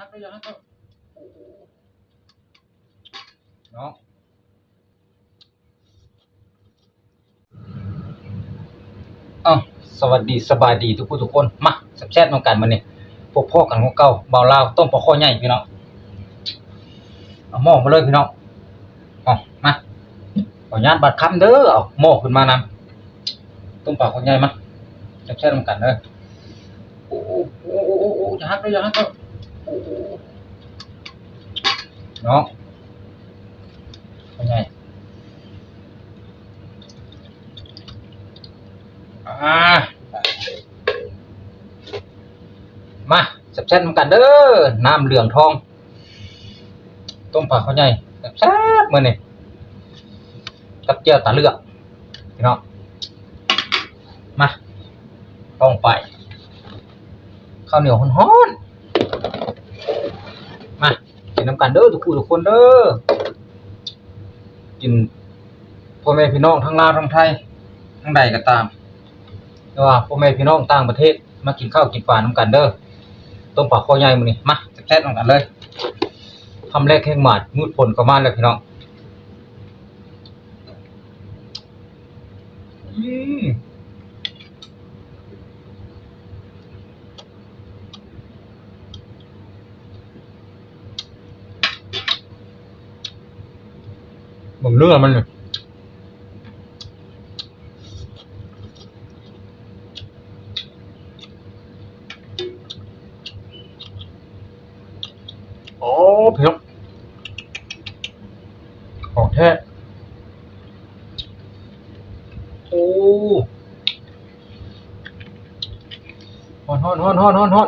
ฮักได้ยังฮักก็เนาะอ้าวสวัสดีสบายดีทุกผู้ทุกคนมาแซ่บๆน้องกันมื้อนี้พวกพ่อกันของเก่าเบาลาวต้มปลาข้อใหญ่พี่น้องเอาหม้อมาเลยพี่น้องเอามาขออนุญาตบัดคำเด้อเอาหม้อขึ้นมานำต้มปลาข้อใหญ่มาแซ่บๆน้องกันเด้อโอ้จะฮักได้ยังฮักก็เนาะข้อใหญ่มาแซ่บๆน้ำกันเด้อน้ำเหลืองทองต้มปลาข้าวใหญ่แซ่บๆมื้อนี้กับเจียวตาเลือกพี่น้องมาต้องไปข้าวเหนียวร้อนๆมากินน้ำกันเด้อทุกผู้ทุกคนเด้อกินพ่อแม่พี่น้องทั้งลาวทั้งไทยทั้งใดก็ตามแต่ว่าพ่อแม่พี่น้องต่างประเทศมากินข้าวกินปลาน้ำกันเด้อต้มปลาข้าวใหญ่มื้อนี้มาแซ่บๆน้ำกันเลยทำแรกแห้งหมาดงุดผลก็มาแล้วพี่น้องเนื้อมันเลยโอ้พี่น้องของแท้โอ้ฮ้อนฮ้อน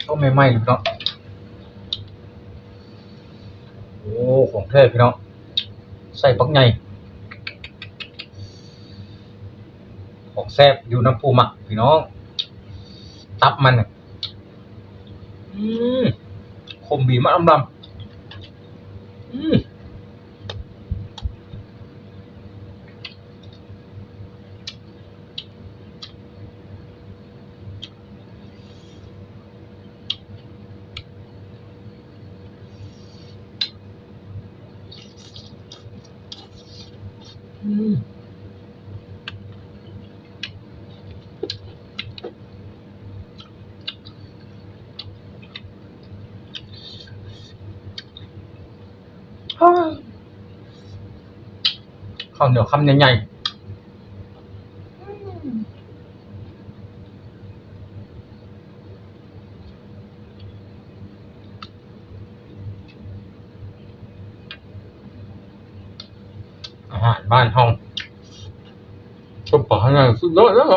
ต้องใหม่ๆพี่น้องโอ้ของแท้พี่น้องใส่ปักใหญ่ของแซ่บอยู่น้ำปูหมักพี่น้องตับมันคมบีมากดำข้าวเหนียวคำใหญ่ๆอาหารบ้านห้องต้มปลาข้างในสุดยอดแล้ว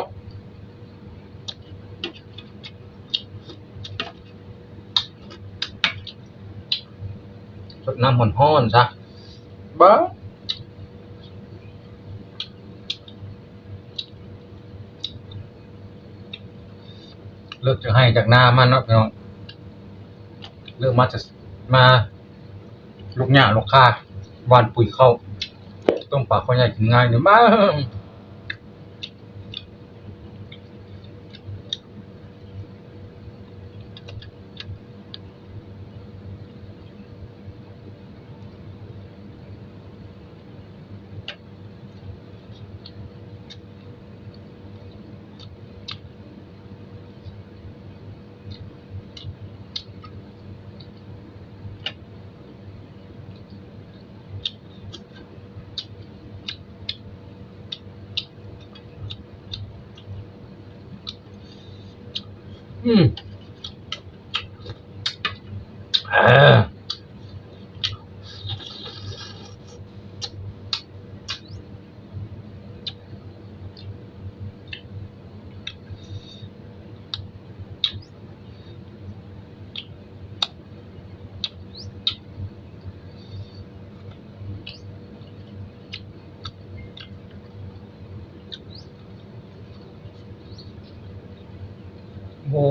สดน้ำร้อนๆซะบ้าเลิกจะให้จากหน้ามันเนาะพี่น้องเลิกมาจะมาลูกหญ้าลูกค้าหว่านปุ๋ยเข้าต้มปลาข้าวใหญ่กินง่ายเนี่ยมากโอ้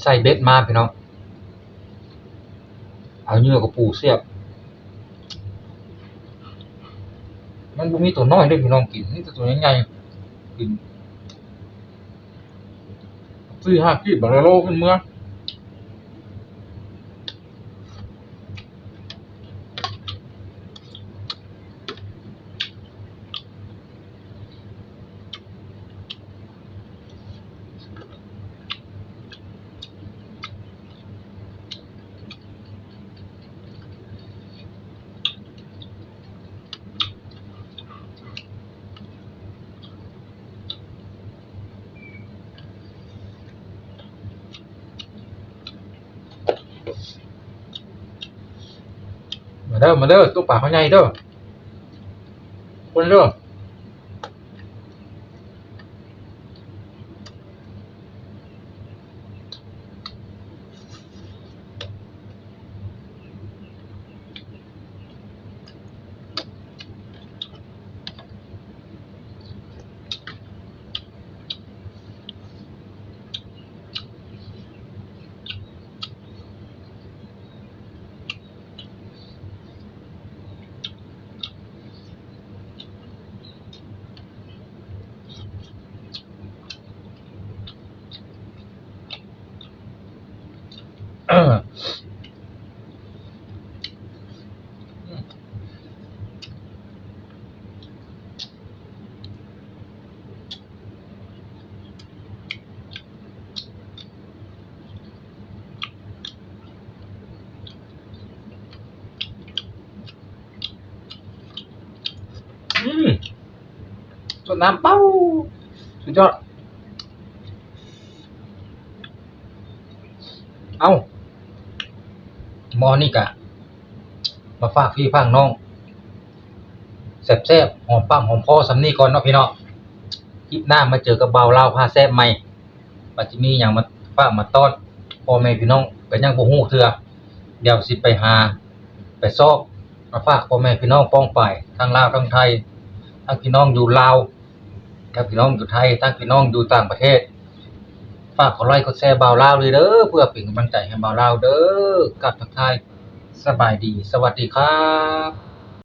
ใส่เบ็ดมาพี่น้องเอาเหยื่อกับปูเสียบมันบ่มีตัวน้อยเด้อพี่น้องกินนี่แต่ตัวใหญ่ๆกิน4-5ขีดบักละโลขึ้นเมื่อมาเด้อตัวปลาเขาใหญ่เด้อคนเด้อส่วนน้ำเป้าสุดยอดเอาหมอนี่กะมาฝากพี่ฝากน้องแซ่บๆหอมปังหอมคอสำนี้ก่อนเนาะพี่น้องคลิปหน้ามาเจอกับเบาเล่าพาแซ่บใหม่ว่าจะมีอย่างมาฝากมาต้อนพ่อแม่พี่น้องก็ยังบ่ฮู้เทื่อเดี๋ยวสิไปหาไปซอกมาฝากพ่อแม่พี่น้องป้องไปทั้งลาวทั้งไทยทั้งพี่น้องอยู่ลาวทั้งพี่น้องอยู่ไทยทั้งพี่น้องอยู่ต่างประเทศฝากกดไลค์กดแชร์เบาลาวเลยเด้อเพื่อเป็นกำลังใจให้เบาลาวเด้อกลับทักทายสบายดีสวัสดีครับ